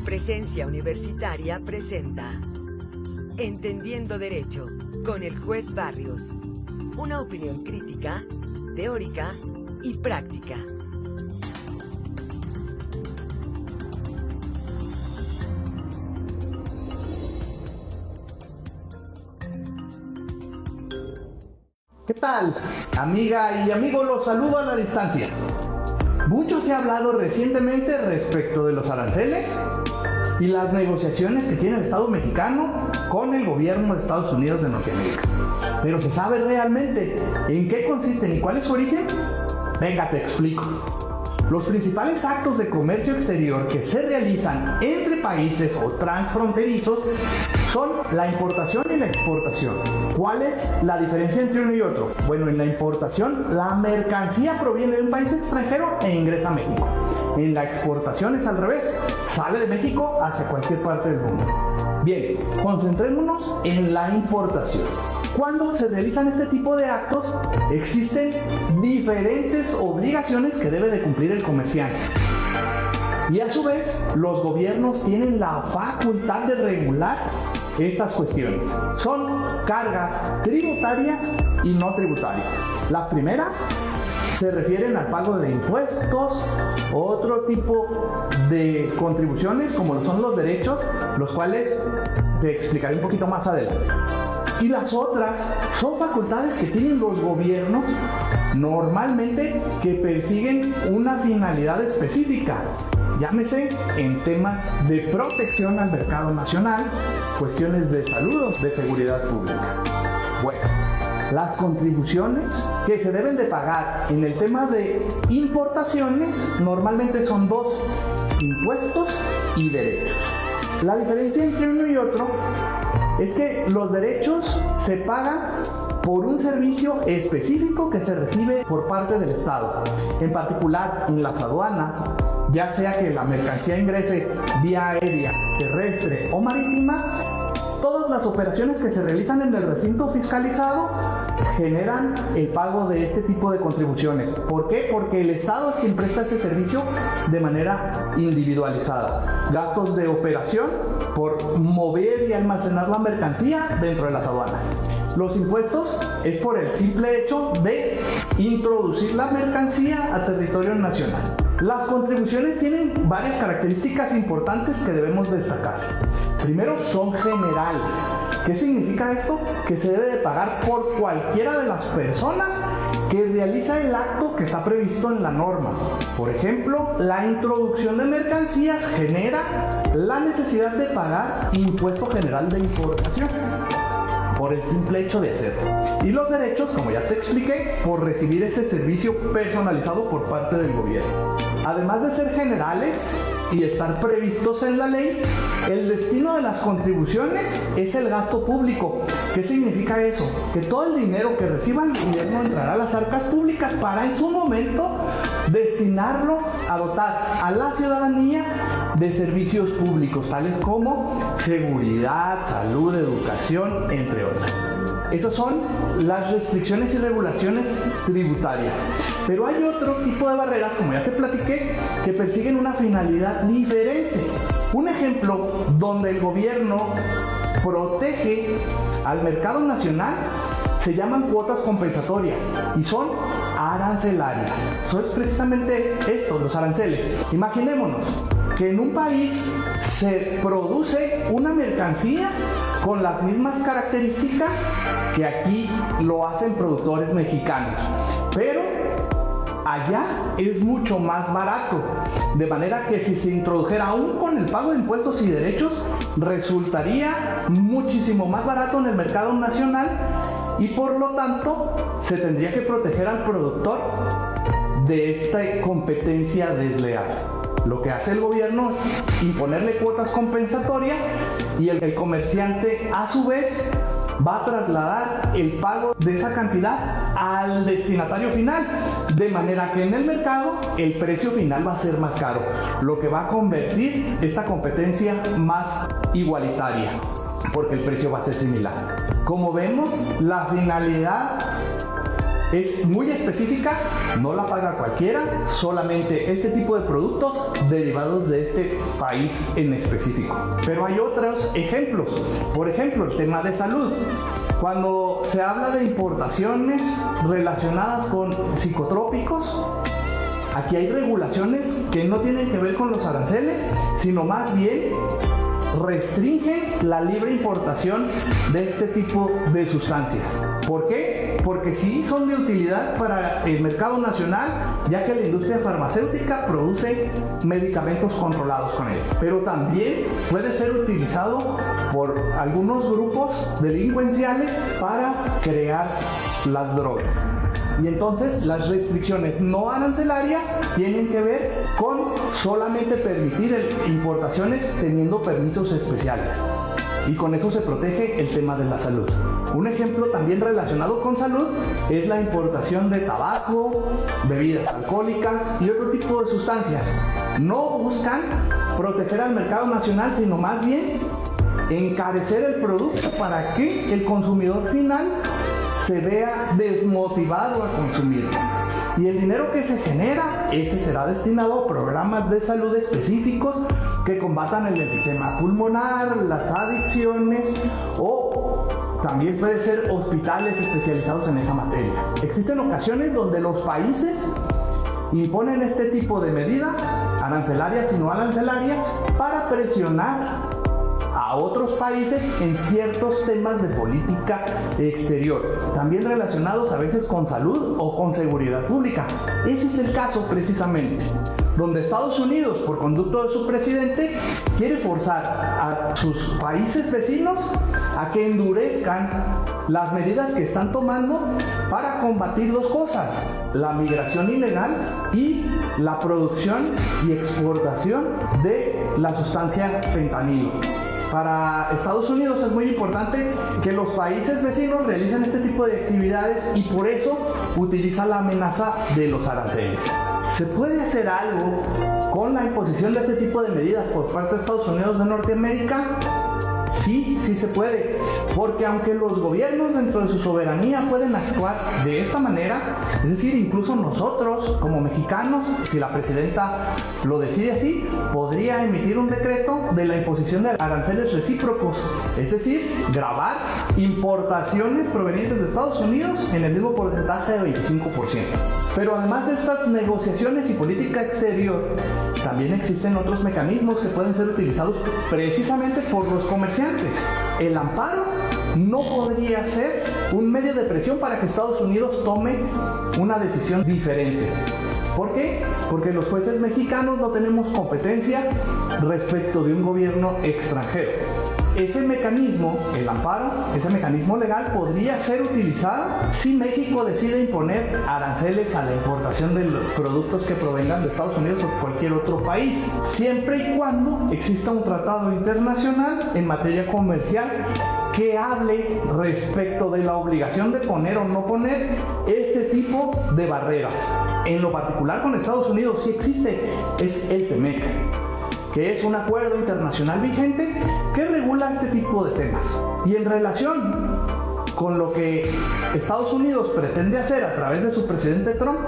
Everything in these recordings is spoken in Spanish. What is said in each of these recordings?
Presencia Universitaria presenta Entendiendo Derecho con el juez Barrios. Una opinión crítica, teórica y práctica. ¿Qué tal? Amiga y amigo, los saludo a la distancia. Mucho se ha hablado recientemente respecto de los aranceles y las negociaciones que tiene el Estado mexicano con el gobierno de Estados Unidos de Norteamérica. Pero ¿se sabe realmente en qué consisten y cuál es su origen? Venga, te explico. Los principales actos de comercio exterior que se realizan entre países o transfronterizos son la importación y la exportación. ¿Cuál es la diferencia entre uno y otro? Bueno, en la importación, la mercancía proviene de un país extranjero e ingresa a México. En la exportación es al revés, sale de México hacia cualquier parte del mundo. Bien, concentrémonos en la importación. Cuando se realizan este tipo de actos, existen diferentes obligaciones que debe de cumplir el comerciante. Y a su vez, los gobiernos tienen la facultad de regular estas cuestiones. Son cargas tributarias y no tributarias. Las primeras se refieren al pago de impuestos, otro tipo de contribuciones como lo son los derechos, los cuales te explicaré un poquito más adelante. Y las otras son facultades que tienen los gobiernos normalmente que persiguen una finalidad específica. Llámese en temas de protección al mercado nacional, cuestiones de salud o de seguridad pública. Bueno, las contribuciones que se deben de pagar en el tema de importaciones normalmente son dos: impuestos y derechos. La diferencia entre uno y otro es que los derechos se pagan por un servicio específico que se recibe por parte del Estado. En particular, en las aduanas, ya sea que la mercancía ingrese vía aérea, terrestre o marítima, todas las operaciones que se realizan en el recinto fiscalizado generan el pago de este tipo de contribuciones. ¿Por qué? Porque el Estado es quien presta ese servicio de manera individualizada. Gastos de operación por mover y almacenar la mercancía dentro de las aduanas. Los impuestos es por el simple hecho de introducir la mercancía a territorio nacional. Las contribuciones tienen varias características importantes que debemos destacar. Primero, son generales. ¿Qué significa esto? Que se debe de pagar por cualquiera de las personas que realiza el acto que está previsto en la norma. Por ejemplo, la introducción de mercancías genera la necesidad de pagar impuesto general de importación por el simple hecho de hacerlo. Y los derechos, como ya te expliqué, por recibir ese servicio personalizado por parte del gobierno. Además de ser generales y estar previstos en la ley, el destino de las contribuciones es el gasto público. ¿Qué significa eso? Que todo el dinero que reciba el gobierno entrará a las arcas públicas para en su momento destinarlo a dotar a la ciudadanía de servicios públicos, tales como seguridad, salud, educación, entre otras. Esas son las restricciones y regulaciones tributarias. Pero hay otro tipo de barreras, como ya te platiqué, que persiguen una finalidad diferente. Un ejemplo donde el gobierno protege al mercado nacional se llaman cuotas compensatorias y son arancelarias. Eso es precisamente esto, los aranceles. Imaginémonos que en un país se produce una mercancía con las mismas características que aquí lo hacen productores mexicanos, pero allá es mucho más barato, de manera que si se introdujera aún con el pago de impuestos y derechos, resultaría muchísimo más barato en el mercado nacional y por lo tanto se tendría que proteger al productor de esta competencia desleal. Lo que hace el gobierno es imponerle cuotas compensatorias y el comerciante a su vez va a trasladar el pago de esa cantidad al destinatario final, de manera que en el mercado el precio final va a ser más caro, lo que va a convertir esta competencia más igualitaria, porque el precio va a ser similar. Como vemos, la finalidad es muy específica no la paga cualquiera, solamente este tipo de productos derivados de este país en específico. Pero hay otros ejemplos, por ejemplo, el tema de salud. Cuando se habla de importaciones relacionadas con psicotrópicos, aquí hay regulaciones que no tienen que ver con los aranceles, sino más bien restringen la libre importación de este tipo de sustancias. ¿Por qué? Porque sí son de utilidad para el mercado nacional, ya que la industria farmacéutica produce medicamentos controlados con él. Pero también puede ser utilizado por algunos grupos delincuenciales para crear las drogas. Y entonces las restricciones no arancelarias tienen que ver con solamente permitir importaciones teniendo permisos especiales. Y con eso se protege el tema de la salud. Un ejemplo también relacionado con salud es la importación de tabaco, bebidas alcohólicas y otro tipo de sustancias. No buscan proteger al mercado nacional, sino más bien encarecer el producto para que el consumidor final se vea desmotivado a consumir. Y el dinero que se genera, ese será destinado a programas de salud específicos que combatan el enfisema pulmonar, las adicciones o también puede ser hospitales especializados en esa materia. Existen ocasiones donde los países imponen este tipo de medidas, arancelarias y no arancelarias, para presionar a otros países en ciertos temas de política exterior, también relacionados a veces con salud o con seguridad pública. Ese es el caso precisamente, donde Estados Unidos, por conducto de su presidente, quiere forzar a sus países vecinos a que endurezcan las medidas que están tomando para combatir dos cosas: la migración ilegal y la producción y exportación de la sustancia fentanilo. Para Estados Unidos es muy importante que los países vecinos realicen este tipo de actividades y por eso utiliza la amenaza de los aranceles. ¿Se puede hacer algo con la imposición de este tipo de medidas por parte de Estados Unidos de Norteamérica? Sí, sí se puede, porque aunque los gobiernos dentro de su soberanía pueden actuar de esta manera, es decir, incluso nosotros como mexicanos, si la presidenta lo decide así, podría emitir un decreto de la imposición de aranceles recíprocos, es decir, gravar importaciones provenientes de Estados Unidos en el mismo porcentaje de 25%. Pero además de estas negociaciones y política exterior, también existen otros mecanismos que pueden ser utilizados precisamente por los comerciantes. El amparo no podría ser un medio de presión para que Estados Unidos tome una decisión diferente. ¿Por qué? Porque los jueces mexicanos no tenemos competencia respecto de un gobierno extranjero. Ese mecanismo, el amparo, ese mecanismo legal podría ser utilizado si México decide imponer aranceles a la importación de los productos que provengan de Estados Unidos o cualquier otro país, siempre y cuando exista un tratado internacional en materia comercial que hable respecto de la obligación de poner o no poner este tipo de barreras. En lo particular con Estados Unidos sí existe, es el TEMEC, que es un acuerdo internacional vigente que regula este tipo de temas. Y en relación con lo que Estados Unidos pretende hacer a través de su presidente Trump,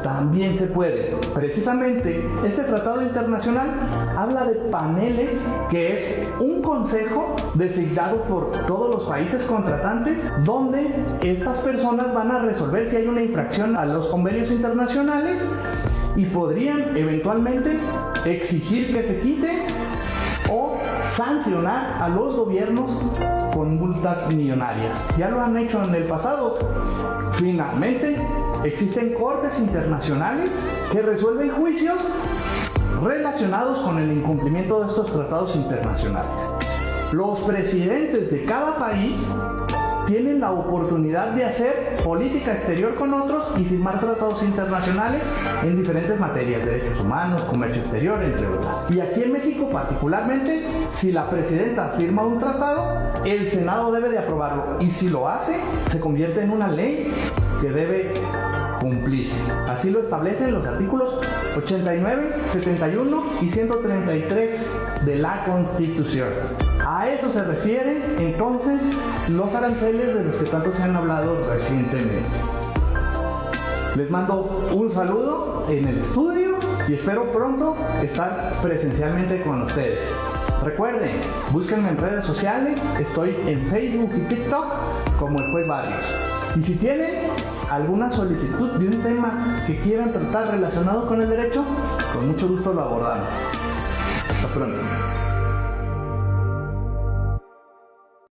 también se puede. Precisamente, este tratado internacional habla de paneles, que es un consejo designado por todos los países contratantes, donde estas personas van a resolver si hay una infracción a los convenios internacionales y podrían eventualmente exigir que se quite o sancionar a los gobiernos con multas millonarias. Ya lo han hecho en el pasado. Finalmente, existen cortes internacionales que resuelven juicios relacionados con el incumplimiento de estos tratados internacionales. Los presidentes de cada país tienen la oportunidad de hacer política exterior con otros y firmar tratados internacionales en diferentes materias, derechos humanos, comercio exterior, entre otras. Y aquí en México particularmente, si la presidenta firma un tratado, el Senado debe de aprobarlo, y si lo hace, se convierte en una ley que debe cumplirse. Así lo establecen los artículos 89, 71 y 133 de la Constitución. A eso se refieren entonces los aranceles de los que tanto se han hablado recientemente. Les mando un saludo en el estudio y espero pronto estar presencialmente con ustedes. Recuerden, búsquenme en redes sociales, estoy en Facebook y TikTok como el Juez Barrios. Y si tienen alguna solicitud de un tema que quieran tratar relacionado con el derecho, con mucho gusto lo abordamos. Hasta pronto.